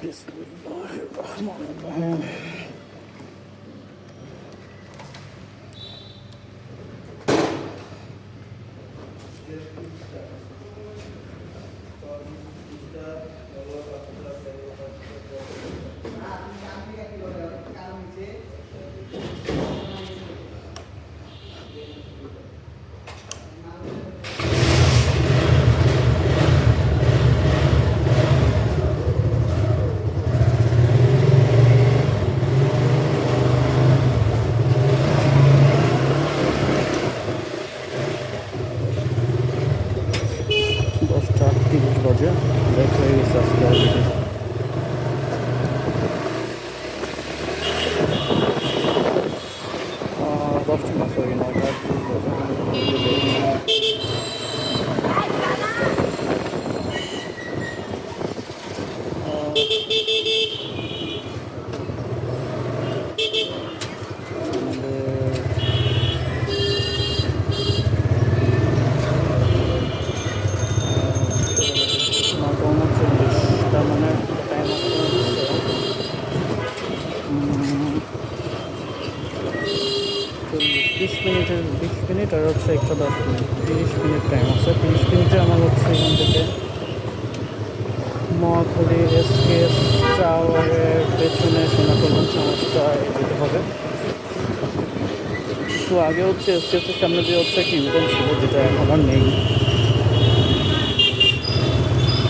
বিসমিল্লাহির রহমানির রহিম। দশটা 30 বাজে লেট হয়ে গেছে আজকে অলরেডি। দশটা না, সরি, 9টা 30 বাজে। তার মানে টাইম হচ্ছে 20 মিনিট আর হচ্ছে একটা 10 মিনিট, 30 মিনিট টাইম আছে। 30 মিনিটে আমার হচ্ছে এখান থেকে মহাখালী এসকেএস টাওয়ারের পেছনে সোনাতলার সংস্থায় যেতে হবে। তো আগে হচ্ছে এসকেএসের সামনে দিয়ে হচ্ছে একটা ইউটার্ন ছিল, যেটা এখন আর নেই।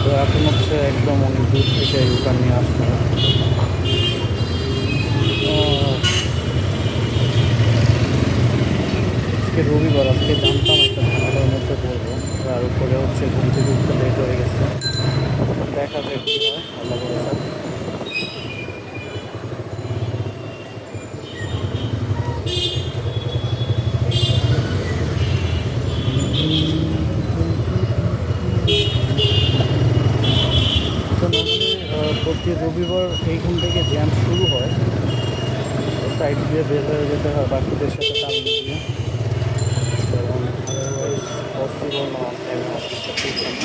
তো এখন হচ্ছে একদম অনেক দূর থেকে ইউটার্ন নিয়ে আসতে হবে। আজকে রবিবার, আজকে জানতাম একটা ঝামেলার মধ্যে পড়বো, আর উপরে হচ্ছে ঘুম থেকে উঠতে লেট হয়ে গেছে। দেখা যাক কি হয়, আল্লাহ ভরসা। তো নর্মালি প্রতি রবিবার এইখান থেকে জ্যাম শুরু হয়, সাইড দিয়ে বের হয়ে যেতে হয় বাকিদের সাথে তাল মিলিয়ে, কারণ আদারওয়াইজ পসিবল না অন টাইমে অফিসটা পৌঁছানো।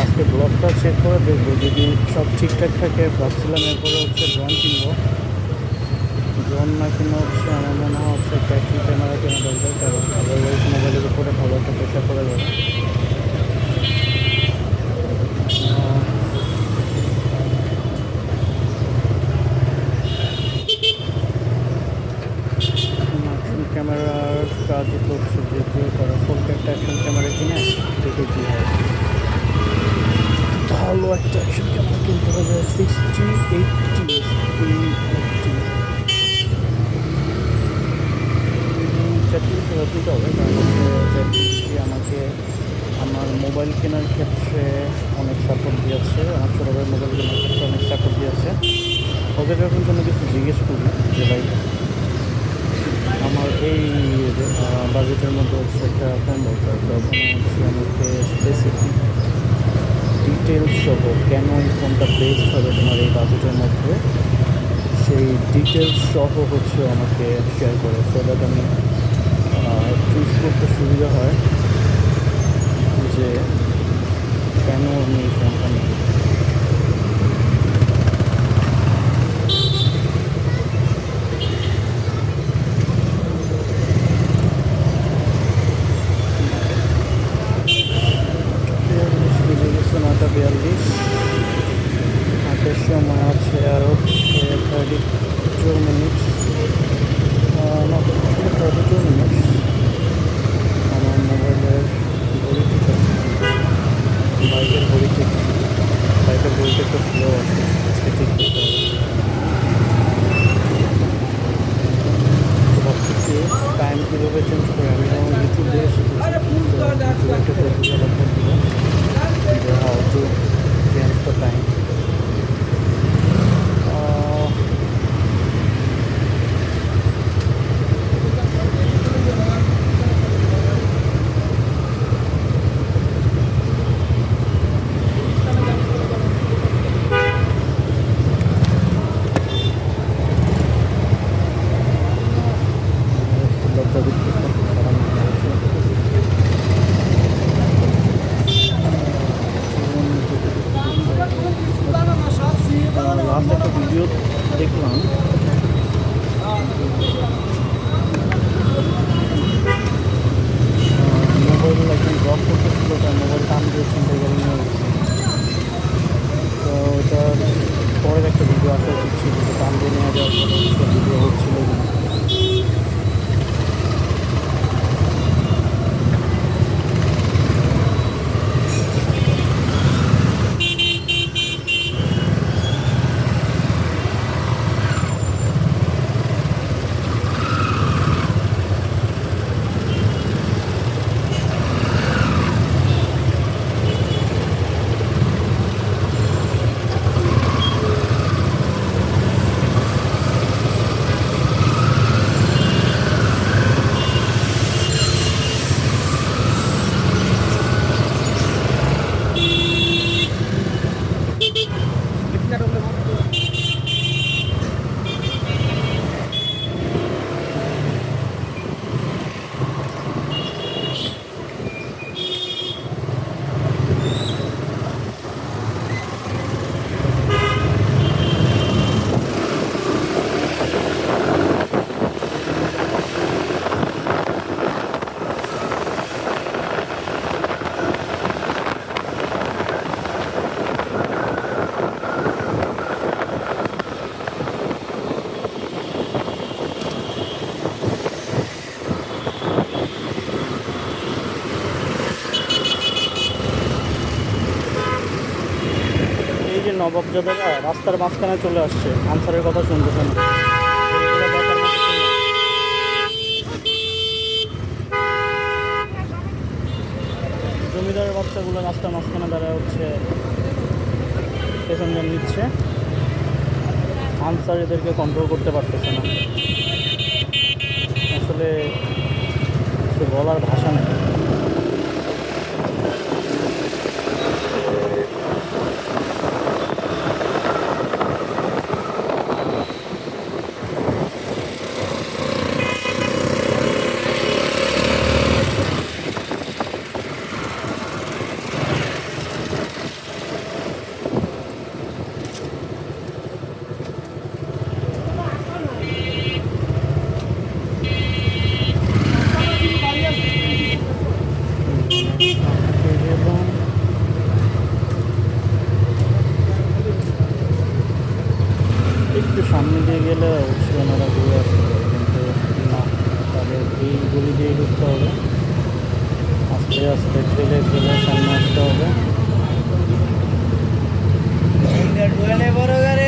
আজকে ব্লগটা চেক করে দেখবো, যদি সব ঠিকঠাক থাকে ভাবছিলাম এরপরে হচ্ছে ড্রোন কিনবো। ড্রোন না কিনে হচ্ছে আমার মনে হচ্ছে ব্যাটারি ক্যামেরা কেনা দরকার, কারণ আদারওয়াইজ মোবাইলের উপরে ভালো একটা প্রেশার পড়ে যাবে। অ্যাকশন ক্যামেরার কাজ হচ্ছে যেহেতু তারা ফোনকে একটা অ্যাকশন ক্যামেরা কিনে দেখে কী হয়। ভালো একটা অ্যাকশন ক্যামেরা কিনতে হবে, 60-80 চ্যাটলিস্ট দিতে হবে, কারণ হচ্ছে চ্যাটলিস্টটি আমাকে আমার মোবাইল কেনার ক্ষেত্রে অনেক সাপোর্ট দিয়েছে, আমার ছোটো ভাই মোবাইল কেনার ক্ষেত্রে অনেক সাপোর্ট দিয়েছে। ওদের যখন কোনো কিছু জিজ্ঞেস করি যে ভাই আমার এই বাজেটের মধ্যে হচ্ছে একটা ফোন দরকার, তখন হচ্ছে আমাকে স্পেসিফিক ডিটেলস সহ কেন এই ফোনটা বেস্ট হবে তোমার এই বাজেটের মধ্যে, সেই ডিটেলস সহ হচ্ছে আমাকে শেয়ার করে, সো দ্যাট আমি চুজ করতে সুবিধা হয় যে কেন আমি এই ফোনটা নিই। হাতের সময় আছে আর হচ্ছে 32 মিনিটস, 32 মিনিটস। আমার মোবাইল শরীরটা একটু স্লো আছে, আজকে ঠিক করতে হবে। তো ভাবতেছি টাইম কীভাবে চেঞ্জ করে, আমি ইউটিউব দেখে শিখেছি, ইউটিউবে একটা টিউটোরিয়াল আপলোড দিব যে how to change the time. লজ্জা দিচ্ছে কারণ লাস্ট একটা ভিডিও দেখলাম, মোবাইল একজন ড্রপ করতেছিল, তার মোবাইল টান দিয়ে চিন্তা করে নিয়ে গেছে। তো ওটার পরের একটা ভিডিও আসা উচিত ছিল, যে টান দিয়ে নেওয়া যাওয়ার পরে ভিডিও হচ্ছিল না। এই যে নবাবজাদারা রাস্তার মাঝখানে চলে আসছে, আনসারের কথা শুনতেছে না। এগুলো দেখার মতো ছিল না। জমিদারের বাচ্চাগুলো রাস্তার মাঝখানে দাঁড়ায় হচ্ছে পেছনজন নিচ্ছে, আনসার এদেরকে কন্ট্রোল করতে পারতেছে না। আসলে কিছু বলার ভাষা নেই। একটু সামনে দিয়ে গেলে অবশ্যই ওনারা ঘুরে আসতে পারে, কিন্তু না, তাদের এই গলি দিয়ে ঢুকতে হবে, আস্তে আস্তে ঠেলে ঠেলে সামনে আসতে হবে। বড় গাড়ি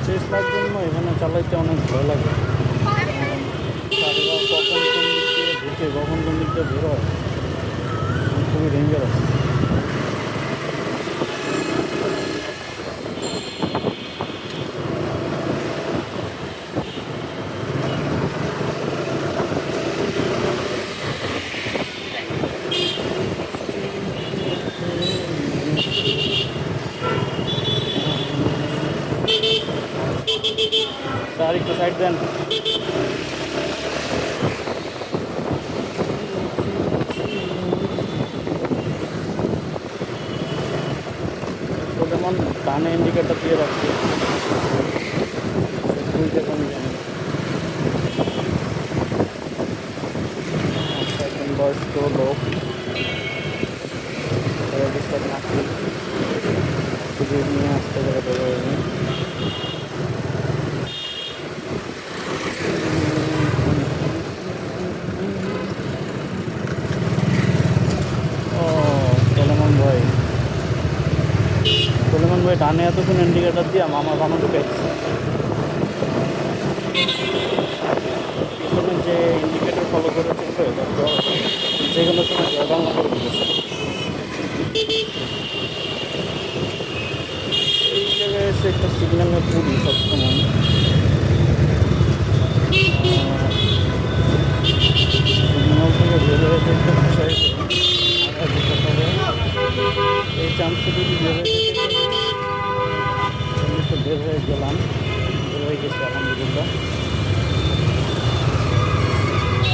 টেসলার জন্য এখানে চালাইতে অনেক ভয় লাগে, গাড়িরা কখন কোন দিক দিয়ে ঘুরে কে কখন কোন দিক দিয়ে বের হয় খুবই ডেঞ্জারাস। স্যার একটু সাইড দেন। যেমন ডানে ইন্ডিকেটর দিয়ে রাখছি, বুঝতে পারি জানি। আচ্ছা, একজন বয়স্ক লোক নাকি সুযোগ নিয়ে আসতে গেলে বেরোয়নি। সুলেমান ভাই ডানে এতক্ষণ ইন্ডিকেটার দিয়ে আমার বামা ঢুকে পিছনে যে ইন্ডিকেটার ফলো করে চলবে যে কোনো সময় বাংলা করে দিতেছে। এই জায়গায় এসে একটা সিগন্যালে পুরি সবসময় সিগন্যাল থেকে বের হয়ে যেতে চাইছে। এই চান্সে যদি বের হয়ে যেতে তো বের হয়ে গেলাম, বের হয়ে গেছে আলহামদুলিল্লাহ।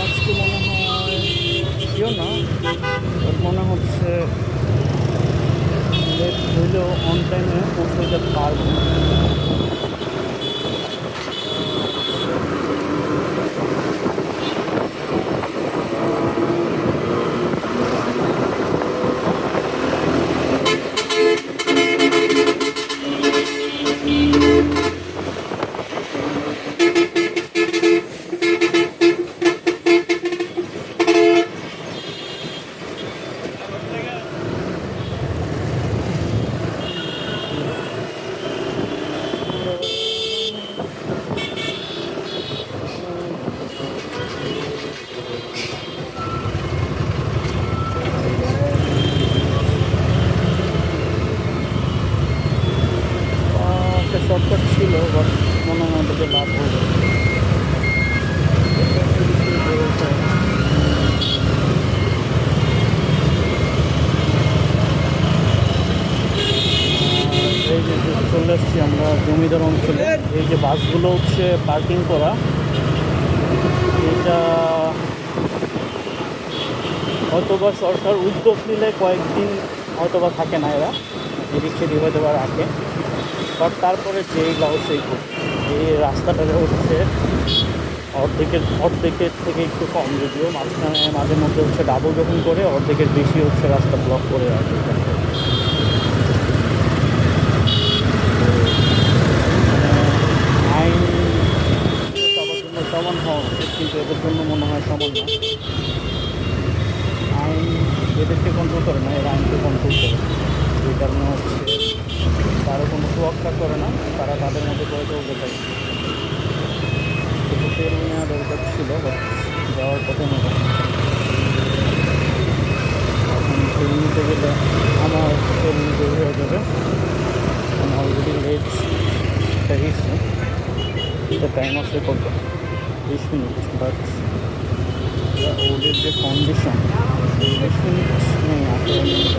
আজকে মনে হয় কেউ না, মনে হচ্ছে লেট হইলেও অন টাইমে পৌঁছে যেতে পারবো। শর্টকাট ছিল, বাট মনে হয় ওটাতে লাভ হবে। এই যে চলে এসছি আমরা জমিদার অঞ্চলে। এই যে বাসগুলো হচ্ছে পার্কিং করা, এটা হয়তোবা সরকার উদ্যোগ নিলে কয়েকদিন হয়তোবা থাকে না, এরা এদিক সেদিক হয়তো বা রাখে, বাট তারপরে যেই লাউ সেই এই রাস্তাটা হচ্ছে অর্ধেকের থেকে একটু কম, যদিও মাঝখানে মাঝে মধ্যে হচ্ছে ডাবল যখন করে অর্ধেকের বেশি হচ্ছে রাস্তা ব্লক করে রাখে। আইন সবার জন্য সমান হওয়া উচিত, কিন্তু এদের জন্য মনে হয় সমান না। আইন এদেরকে কন্ট্রোল করে না, এরা আইনকে কন্ট্রোল করে। এই কারণে হচ্ছে তারা কোনো তোয়াক্কা করে না, তারা তাদের মধ্যে করে চলতে থাকে। কিন্তু তেল নেওয়া দরকার ছিল, যাওয়ার পথে নেব। এখন তেল নিতে গেলে আমার তেল নিতে হয়ে যাবে, আমি অলরেডি লেট গেছি। টাইম আছে কত, 20 মিনিট, বাট ওদের যে কন্ডিশন 20 মিনিট নেই, 18 মিনিট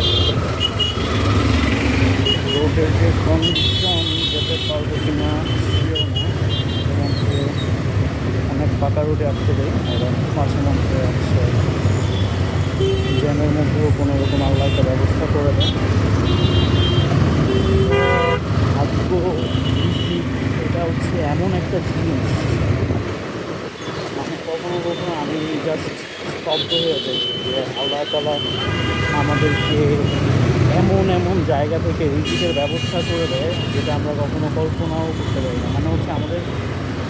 রোডের যে কন্ডিশন, যেতে পারবে কিনা শিওর না। মধ্যে অনেক পাকা রোডে আসতে দেয়, এবং মাঝে মধ্যে আছে জ্যামের মধ্যেও কোনো রকম আল্লাহ একটা ব্যবস্থা করে দেয়। ভাগ্য এটা হচ্ছে এমন একটা জিনিস, মানে কখনো কখনো আমি জাস্ট স্তব্ধ হয়ে যাই যে আল্লাহ তাআলা আমাদেরকে এমন এমন জায়গা থেকে রিজিকের ব্যবস্থা করে দেয় যেটা আমরা কখনো কল্পনাও করতে পারি না। মানে হচ্ছে আমাদের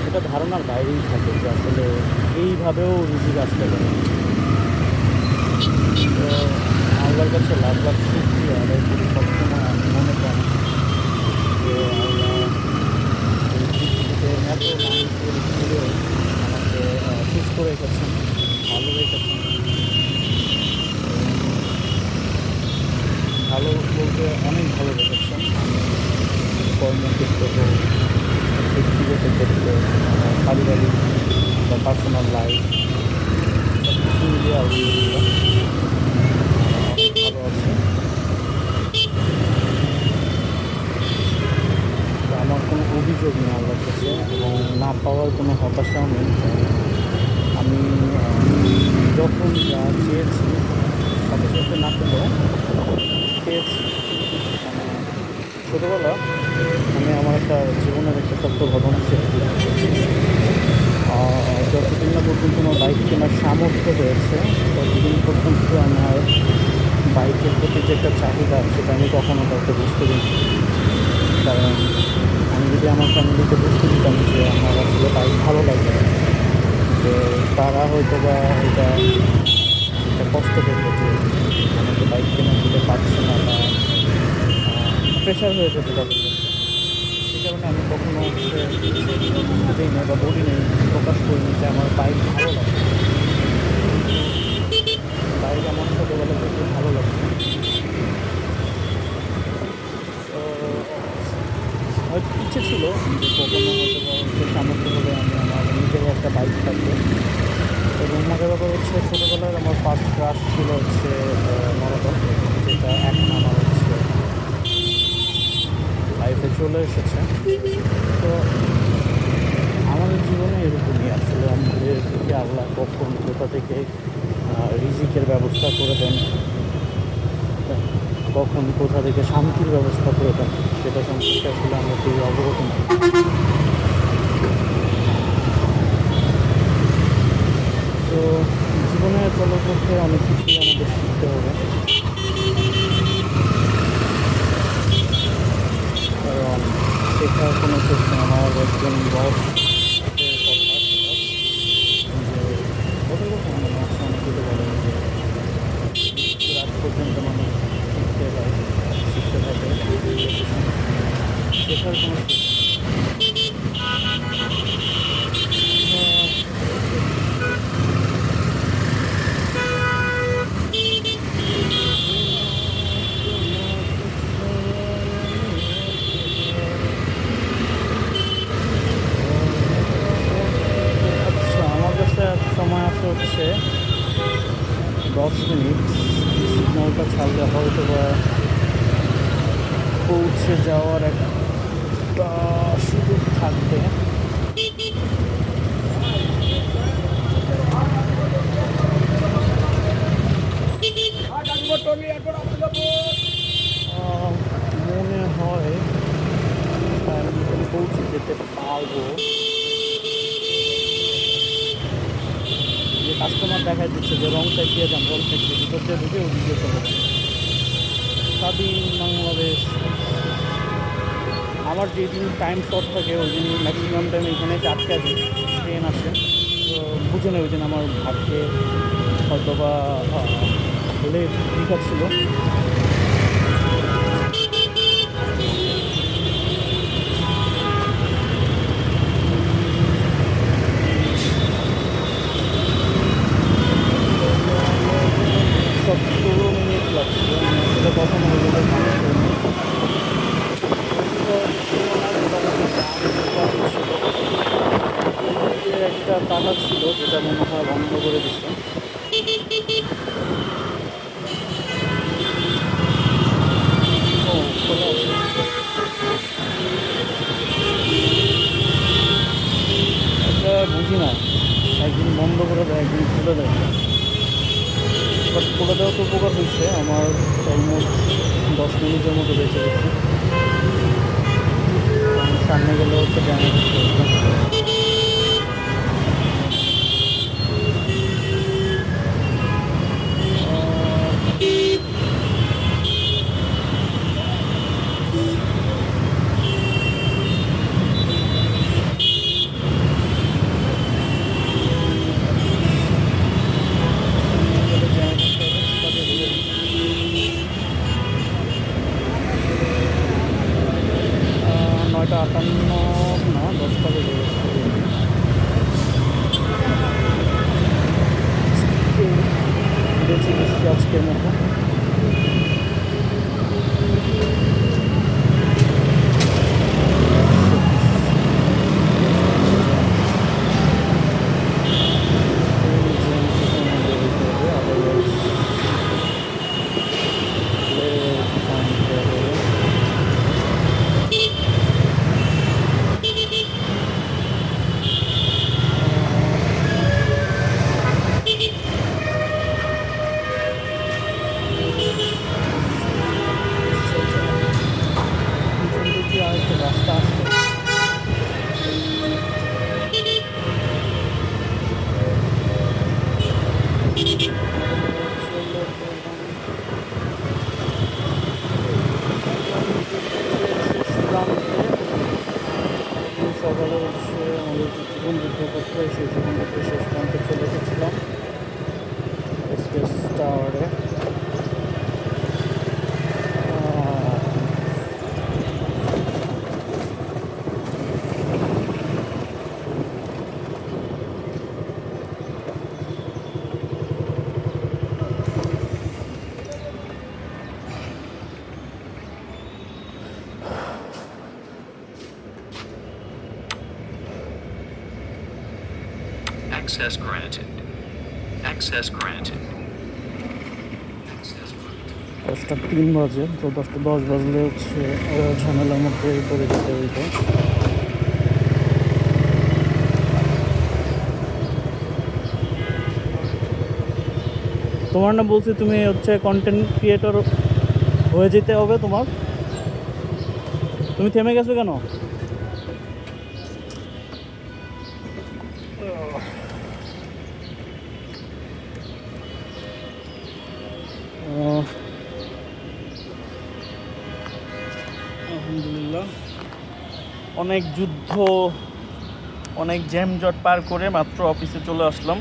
এটা ধারণার বাইরেই থাকে যে আসলে এইভাবেও রিজিক আসতে পারে। তো আল্লাহর কাছে লাখ লাখ শুকরিয়া আদায় করি সবসময়। আমি মনে করি যে আল্লাহ এই পৃথিবীতে এত মানুষের ঘুরে আমাকে সুস্থ রেখেছেন, ভালো রেখেছেন। ভালো বলতে অনেক ভালো রেখেছেন। আমি কর্মক্ষেত্রে হোক, ব্যক্তিগত ক্ষেত্রে, পারিবারিক বা পার্সোনাল লাইফ সব কিছু মিলিয়ে আলহামদুলিল্লাহ অনেক ভালো আছে। তো আমার কোনো অভিযোগ নেই আল্লাহর কাছে, এবং না পাওয়ার কোনো হতাশাও নেই। আমি যখন যা চেয়েছি সাথে সাথে না পেলেও পেয়েছি। মানে ছোটোবেলা আমি আমার একটা জীবনের একটা সত্য ঘটনা শেয়ার করি। যতদিন না পর্যন্ত আমার বাইক কেনার সামর্থ্য হয়েছে ততদিন পর্যন্ত আমার বাইকের প্রতি যে একটা চাহিদা সেটা আমি কখনো কাউকে বুঝতে দিই। কারণ আমি যদি আমার ফ্যামিলিকে বুঝতে দিতাম যে আমার আসলে বাইক ভালো লাগে, যে তারা হয়তো বা এটা একটা কষ্ট পেত যে আমাকে বাইক কেনা দিতে পারছে না, বা প্রেশার হয়ে যেত তাদের কাছে। সেই কারণে আমি কখনো হচ্ছে বুঝতে দিই না বা বলি নেই, প্রকাশ করিনি যে আমার বাইক ভালো লাগে। বাইক আমার ছোটোবেলা থেকে ভালো লাগে। তো হয়তো ইচ্ছে ছিল যে কখনো হয়তো বা হচ্ছে সামর্থ্য হলে আমি আমার নিজের একটা বাইক থাকবে। এবং মজার ব্যাপার হচ্ছে ছোটোবেলার আমার ফার্স্ট ক্রাশ ছিল হচ্ছে নরদল, যেটা এখন আমার হচ্ছে লাইফে চলে এসেছে। তো আমাদের জীবনে এরকমই আসলে আমাদের থেকে আল্লাহ কখন কোথা থেকে রিজিকের ব্যবস্থা করে দেন, কখন কোথা থেকে শান্তির ব্যবস্থা করে দেন, সেটা সম্পর্কে আসলে আমরা কেউ অবগত নই। তো জীবনে চলপথে অনেক কিছুই আমাদের শিখতে হবে। কারণ শেখার কোনো শেষ নেই। আমার একজন বস কথা যে কত রকম মানে আছে, অনেকে তো বলেন যে রাত পর্যন্ত মানুষ শিখতে পারে, শিখতে থাকে, শেখার কোনো শেষ আচ্ছা, আমার কাছে এক সময় আছে হচ্ছে 10 মিনিট, সিগন্যালটা ছাড়লে হয়তো বা পৌঁছে যাওয়ার একটা সুযোগ থাকবে। মনে হয় টাইম মতন পৌঁছে যেতে পারবো। যে কাস্টমার দেখা দিচ্ছে যে রং সাইড দিয়ে যান, রং সাইড দিয়ে ভিতর দিয়ে ঢুকে ওদিকে চলে যান। স্বাধীন বাংলাদেশ। আমার যেদিন টাইম শর্ট থাকে ওই দিন ম্যাক্সিমাম টাইম এখানে 4টা ট্রেন আসে। তো বুঝে নেই ওই দিন আমার ভাগ্যে হয়তো বা লেট ছিল। সতেরো মিনিট লাগছে, আমি আসলে কখনো ওইগুলো কাউন্ট করিনি। একটা টাকা ছিল যেটা মনে হয় বন্ধ করে দিচ্ছে। ও খোলা আছে, এটা বুঝি না, একদিন বন্ধ করে দেয় একদিন খুলে দেয়। বাট খুলে দেওয়া তো উপকার হয়েছে, আমার অলমোস্ট 10 মিনিটের মতো বেঁচে গেছে। সামনে গেলে হচ্ছে ড্যামেজ নয়টা 58 না 10টা বেজে গেছে। আজকের মতো। আরেকটা রাস্তা আসছে। সকালে হচ্ছে আমাদের যে জীবন যুদ্ধপত্র, সেই জীবনপত্র শেষ প্রান্তে চলে এসেছিলাম এক্সপ্রেস টাওয়ারে। Access granted. Access granted. Access granted. 10:03 বাজে, তো 10:10 বাজলে হচ্ছে ঝামেলার মধ্যে পড়ে যেতে হইতো। তোমার না বলছি তুমি হচ্ছে কন্টেন্ট ক্রিয়েটর হয়ে যেতে হবে তোমার, তুমি থেমে গেছো কেন? আলহামদুলিল্লাহ, অনেক যুদ্ধ, অনেক জ্যামজট পার করে মাত্র অফিসে চলে আসলাম।